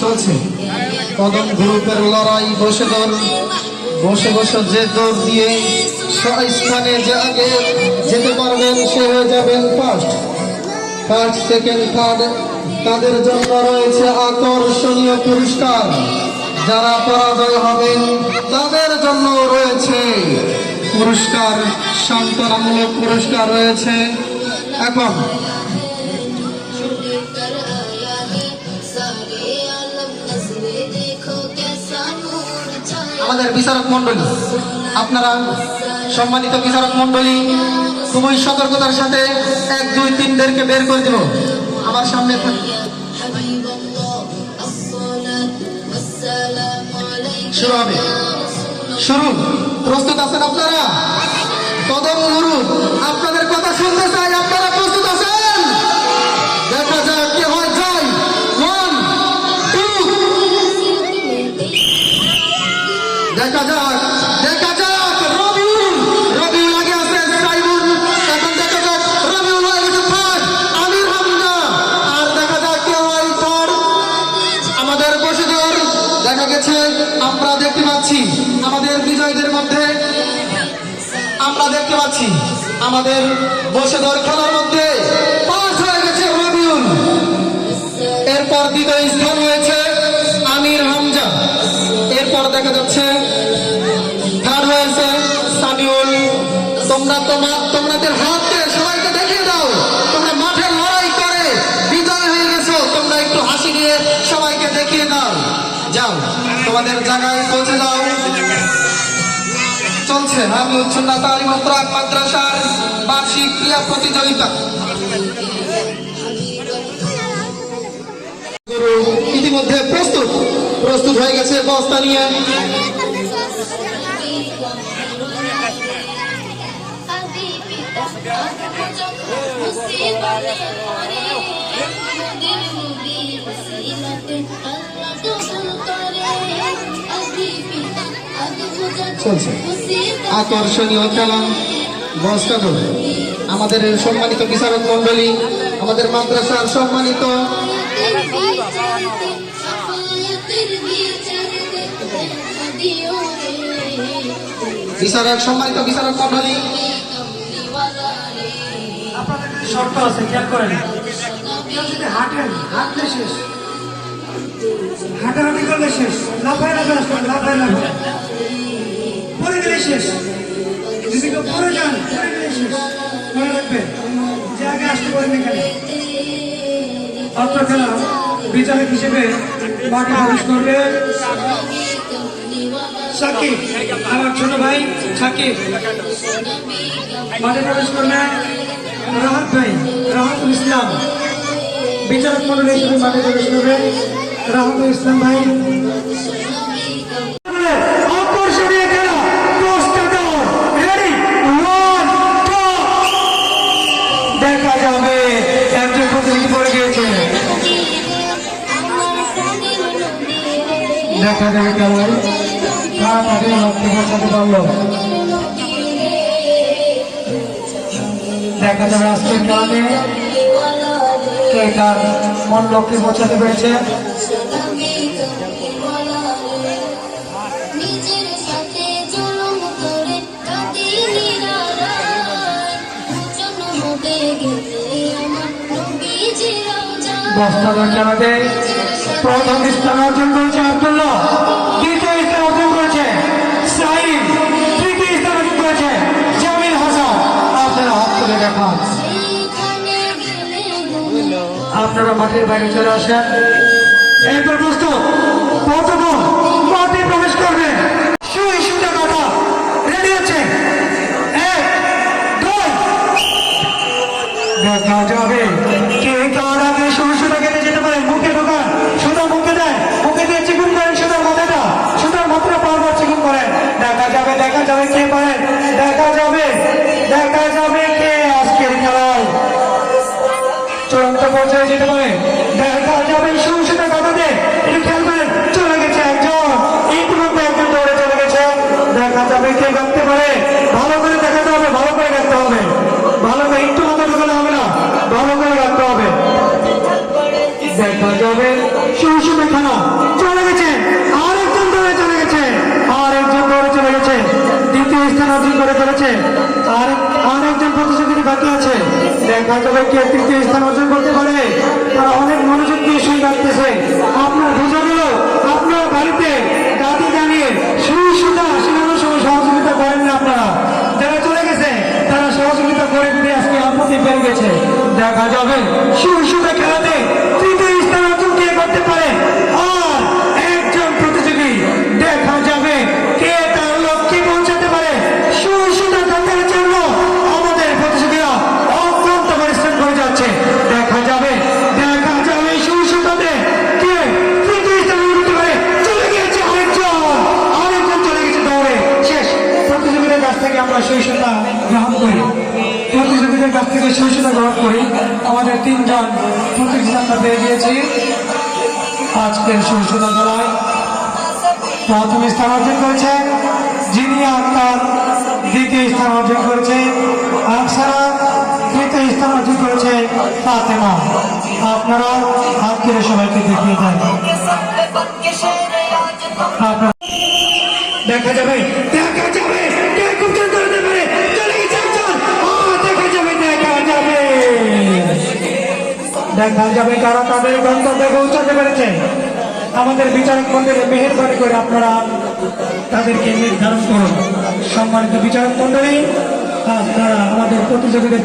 চলছে কদম গ্রুপের লড়াই, বসে বসে যে দৌড় দিয়ে স্থানে যে আগে যেতে পারবেন সে হয়ে যাবেন ফার্স্ট সেকেন্ড থার্ড। তাদের জন্য রয়েছে আকর্ষণীয় পুরস্কার। যারা পরাজয় হবেন তাদের জন্য রয়েছে পুরস্কার, সান্ত্বনামূলক পুরস্কার রয়েছে। এখন আমাদের বিচারক মন্ডলী, আপনারা সম্মানিত বিচারক মন্ডলী, খুবই সতর্কতার সাথে 1 2 3 বের করে দেব। আমার সামনে শুরু হবে। প্রস্তুত আছেন আপনারা? কদম গুরু আপনাদের কথা শুনতে চাই, আপনারা প্রস্তুত আছেন? দেখা যাক কে হয় যায়। 1 2 দেখা যাক রবিউল আগে আছে, সাইবুল। এখন দেখা যাক রবিউল হয়ে গেছে থার্ড, আমির হামজা। আর দেখা যাক কে হয় থার্ড। আমাদের বসুধর দেখা গেছে, আমরা দেখতে পাচ্ছি আমাদের বিজয়ীদের মধ্যে, আমরা দেখতে পাচ্ছি আমাদের বসুধর খেলার মধ্যে পাস হয়ে গেছে রবিউল। এরপর দ্বিতীয় স্থান হয়েছে আমির হামজা। এরপর দেখা যাচ্ছে থার্ড হয়েছে সামিউল। তোমাদের হাতে সবাইকে দেখিয়ে দাও, তোমরা মাঠে লড়াই করে বিজয় হয়ে গেছো। তোমরা একটু হাসি দিয়ে সবাইকে দেখিয়ে দাও। যাও তোমাদের জায়গায় পৌঁছে যাও। চলছে আমি উচ্চন্না তালিম মাদ্রাসার বার্ষিক ক্রীড়া প্রতিযোগিতা। ইতিমধ্যে প্রস্তুত হয়ে গেছে বস্তা নিয়ে। চলছে আকর্ষণীয় খেলা বস্তা ধরে। আমাদের সম্মানিত বিচারক মন্ডলী, আমাদের মাদ্রাসার সম্মানিত সম্মানিত বিচারক মন্ডলী, শর্ত আছে, খেয়াল করেন। যদি হাঁটলে শেষ, হাঁটাহাঁটি করলে শেষ, লাফায় পরে গেলে শেষ। যদি কেউ পরে যান, পরে গেলে শেষ। মনে রাখবেন যে আগে আসতে পারেন এখানে। অত্র খেলা বিচারক হিসেবে মাঠে প্রবেশ করবে সাকিব, আমার ছোট ভাই সাকিব। মাঠে প্রবেশ করবে রাহাত ভাই, রাহাতুল ইসলাম। বিচারক মন্ডলী হিসেবে মাঠে প্রবেশ করবে রাহাতুল ইসলাম ভাই। আকর্ষণীয় খেলা, দেখা যাবে একজন প্রতিনিধি পড়ে গিয়েছে। দেখা যাবে কেমন তাড়াতাড়ি লক্ষ্যে পৌঁছাতে পারল। দেখা যাবে আজকের খেলাতে কে তার মন লক্ষ্যে পৌঁছাতে পেরেছে। বস্তাদার খেলাতে প্রথম স্থান অর্জন করেছে আব্দুল্লাহ, দ্বিতীয় স্থান অর্জন করেছে সাইদ, তৃতীয় স্থান অর্জন করেছে জামিল হাসান। আপনারা হাত তুলে দেখান। আপনারা মাঠের বাইরে চলে আসেন। এরপর প্রস্তুত, প্রথম মাঠে প্রবেশ করবেন। সুইটা কথা রেডি হচ্ছে, 1 2 দেখা যাবে কে কার আগে সুতা কেটে যেতে পারে। মুখে ঢোকান, সুতা মুখে দেয়, মুখে দিয়ে চিকুন করেন সুতার মাথাটা, সুতার মাত্রা বারবার চিকুন করেন। দেখা যাবে কে পারেন, দেখা যাবে কে আজকের খেলায় চূড়ান্ত পর্যায়ে যেতে পারে। দেখা যাবে সুতা কাটাতে একটু খেয়াল করেন, চলে গেছে একজন, ইতিমধ্যে একজন দৌড়ে চলে গেছে। দেখা যাবে কে গাঁথতে পারে। ভালো করে দেখাতে হবে, ভালো করে গাঁথতে হবে, ভালো করে একটু মাথা ঢোকানো হবে না, ভালো করে গাঁথতে হবে। দেখা যাবে শৈশবে খেলা চলে গেছে, আরেকজন দৌড়ে চলে গেছে, আরেকজন দৌড়ে চলে গেছে, দ্বিতীয় স্থান অর্জন করে ফেলেছে। আরেকজন প্রতিযোগিতা বাকি আছে, দেখা যাবে কে তৃতীয় স্থান অর্জন করতে পারে। তারা অনেক মনোযোগ দিয়ে শুনে রাখতেছে। আপনার বোঝা গেল আপনার বাড়িতে দাদি জানিয়ে সুই সুতা শেখানোর সময় সহযোগিতা করেন না আপনারা। যারা চলে গেছে তারা সহযোগিতা করে দিতে আজকে আপনাদের পেয়ে গেছে। দেখা যাবে সুই সুতা খেলাতে তৃতীয় স্থান অর্জন কে করতে পারে। আর একজন প্রতিযোগী দেখা যাবে কে তার লক্ষ্যে পৌঁছাতে পারে। সুই সুতা দখলের জন্য আমাদের প্রতিযোগীরা অত্যন্ত পরিশ্রম করে যাচ্ছে। দেখা যাবে সুই সুতাতে কে তৃতীয় স্থান অর্জন করতে পারে। চলে গিয়েছে আরেকজন চলে গেছে দৌড়ে। শেষ প্রতিযোগীদের কাছ থেকে আমরা সুই সুতা গ্রহণ করি। প্রতিযোগীদের কাছ থেকে সুই সুতা গ্রহণ করি। আমাদের তিনজন প্রতিযোগী আমরা পেয়ে গিয়েছি আজকের সুই সুতা খেলায়। প্রথম স্থান অর্জন করেছে জিনিয়া আক্তার, দ্বিতীয় স্থান অর্জন করেছে আকসারা, তৃতীয় স্থান অর্জন করেছে ফাতেমা। আপনারা আজকের সবাইকে দেখিয়ে দেন। আপনারা দেখা যাবে কে খুব জোর করতে পারে। চলে গেছে একজন। দেখা যাবে কারা তাদের গন্তব্যে পৌঁছাতে পেরেছে। আমাদের বিচারক মন্ডলী মেহেরবানি করে আপনারা তাদেরকে নির্ধারণ করুন। সম্মানিত বিচারক মন্ডলী, আপনারা আমাদের প্রতিযোগীদের